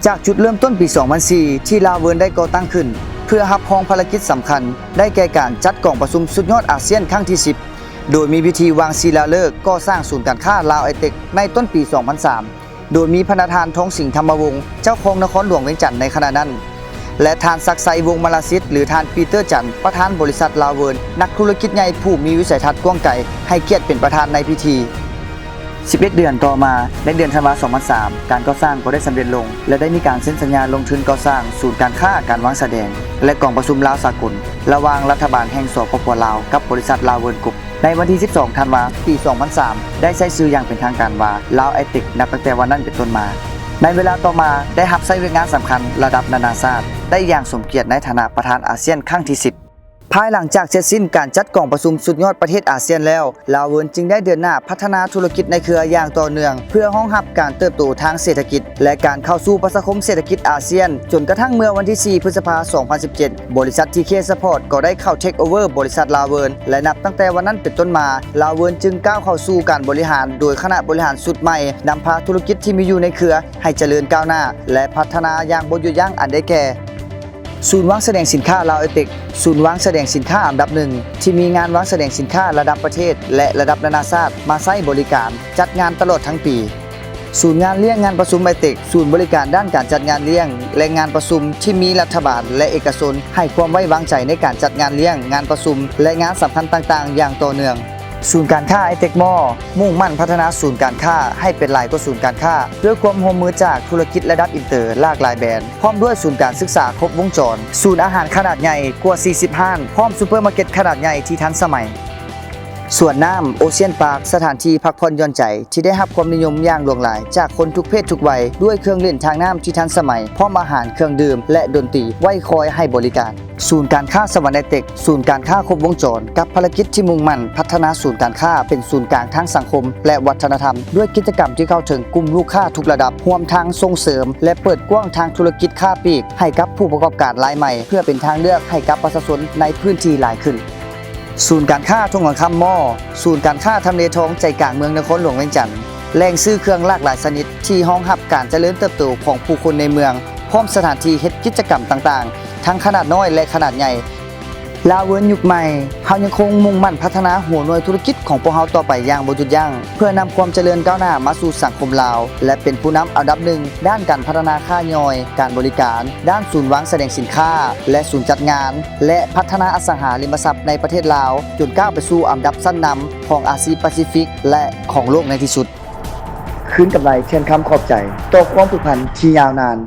จากจุดเริ่มต้นปี 2004 ที่ลาวเวิร์นได้ก่อตั้งขึ้นเพื่อรับรองภารกิจสำคัญได้แก่การจัดกองประชุมสุดยอดอาเซียนครั้งที่ 10 โดยมีพิธีวางศิลาฤกษ์ก่อสร้างศูนย์การค้าลาวไอเทคในต้นปี 2003 โดยมีพระประธานทองสิงห์ธรรมวงศ์เจ้าของนครหลวงเวียงจันทน์ในขณะนั้นและทานศักดิ์ไสวงศ์มลาสิทธิ์หรือทานปีเตอร์จันทร์ประธานบริษัทลาวเวิร์นนักธุรกิจใหญ่ผู้มีวิสัยทัศน์กว้างไกลให้เกียรติเป็นประธานในพิธี11 เดือนต่อมาในเดือนธันวาคม 2003 การก่อสร้างก็ได้สำเร็จลงและได้มีการเซ็นสัญญาลงทุนก่อสร้างศูนย์การค้าการวางแสดงและกองประชุมลาวสากลระหว่างรัฐบาลแห่งสปป.ลาวกับบริษัทลาวเวิร์นกรุ๊ปในวันที่ 12 ธันวาคม ปี 2003 ได้ใช้ชื่ออย่างเป็นทางการว่าลาวไอเทคนับตั้งแต่วันนั้นเป็นต้นมาในเวลาต่อมาได้รับใช้งานสำคัญระดับนานาชาติได้อย่างสมเกียรติในฐานะประธานอาเซียนครั้งที่ 10ภายหลังจากเสร็จสิ้นการจัดกองประชุมสุดยอดประเทศอาเซียนแล้วลาวเวิร์นจึงได้เดินหน้าพัฒนาธุรกิจในเครืออย่างต่อเนื่องเพื่อรองรับการเติบโตทางเศรษฐกิจและการเข้าสู่ประชาคมเศรษฐกิจอาเซียนจนกระทั่งเมื่อวันที่ 4 พฤษภาคม 2017 บริษัท TK Support ก็ได้เข้าเทคโอเวอร์บริษัทลาวเวิร์นและนับตั้งแต่วันนั้นเป็นต้นมาลาวเวิร์นจึงก้าวเข้าสู่การบริหารโดยคณะบริหารสุดใหม่นำพาธุรกิจที่มีอยู่ในเครือให้เจริญก้าวหน้าและพัฒนาอย่างบ่หยุดยั้งอันได้แก่ศูนย์วางแสดงสินค้าลาวไอเทคศูนย์วางแสดงสินค้าอันดับหนึ่งที่มีงานวางแสดงสินค้าระดับประเทศและระดับนานาชาติมาใช้บริการจัดงานตลอดทั้งปีศูนย์งานเลี้ยงงานประชุมไอเทคศูนย์บริการด้านการจัดงานเลี้ยงและงานประชุมที่มีรัฐบาลและเอกชนให้ความไว้วางใจในการจัดงานเลี้ยงงานประชุมและงานสำคัญต่างๆอย่างต่อเนื่องศูนย์การค้าไอเทคมอลมุ่งมั่นพัฒนาศูนย์การค้าให้เป็นหลายกว่าศูนย์การค้าด้วยความร่วมมือจากธุรกิจระดับอินเตอร์หลากหลายแบรนด์พร้อมด้วยศูนย์การศึกษาครบวงจรศูนย์อาหารขนาดใหญ่กว่า40ห้างพร้อมซูเปอร์มาร์เก็ตขนาดใหญ่ที่ทันสมัยสวนน้ำโอเชียนพาร์คสถานที่พักผ่อนหย่อนใจที่ได้รับความนิยมอย่างหลากหลายจากคนทุกเพศทุกวัยด้วยเครื่องเล่นทางน้ำที่ทันสมัยพร้อมอาหารเครื่องดื่มและดนตรีไว้คอยให้บริการศูนย์การค้าสวรรค์ไอเทคศูนย์การค้าครบวงจรกับภารกิจที่มุ่งมั่นพัฒนาศูนย์การค้าเป็นศูนย์กลางทางสังคมและวัฒนธรรมด้วยกิจกรรมที่เข้าถึงกลุ่มลูกค้าทุกระดับรวมทางส่งเสริมและเปิดกว้างทางธุรกิจค้าปลีกให้กับผู้ประกอบการรายใหม่เพื่อเป็นทางเลือกให้กับประชาชนในพื้นที่หลายขึ้นศูนย์การค้าทงหลวงคำมอศูนย์การค้าทำเลทองใจกลางเมืองนครหลวงเวียงจันทน์แหล่งซื้อเครื่องหลากหลายชนิดที่รองรับการเจริญเติบโตของผู้คนในเมืองพร้อมสถานที่เฮ็ดกิจกรรมต่างๆทั้งขนาดน้อยและขนาดใหญ่ลาวเวิร์นยุคใหม่เฮายังคงมุ่งมั่นพัฒนาหัวหน่วยธุรกิจของพวกเฮาต่อไปอย่างบ่หยุดยั้งเพื่อนำความเจริญก้าวหน้ามาสู่สังคมลาวและเป็นผู้นำอันดับหนึ่งด้านการพัฒนาค่าย่อยการบริการด้านศูนย์วางแสดงสินค้าและศูนย์จัดงานและพัฒนาอสังหาริมทรัพย์ในประเทศลาวจนก้าวไปสู่อันดับชั้นนำของอาเซียนแปซิฟิกและของโลกในที่สุดคืนกำไรแทนคำขอบใจต่อความผูกพันที่ยาวนาน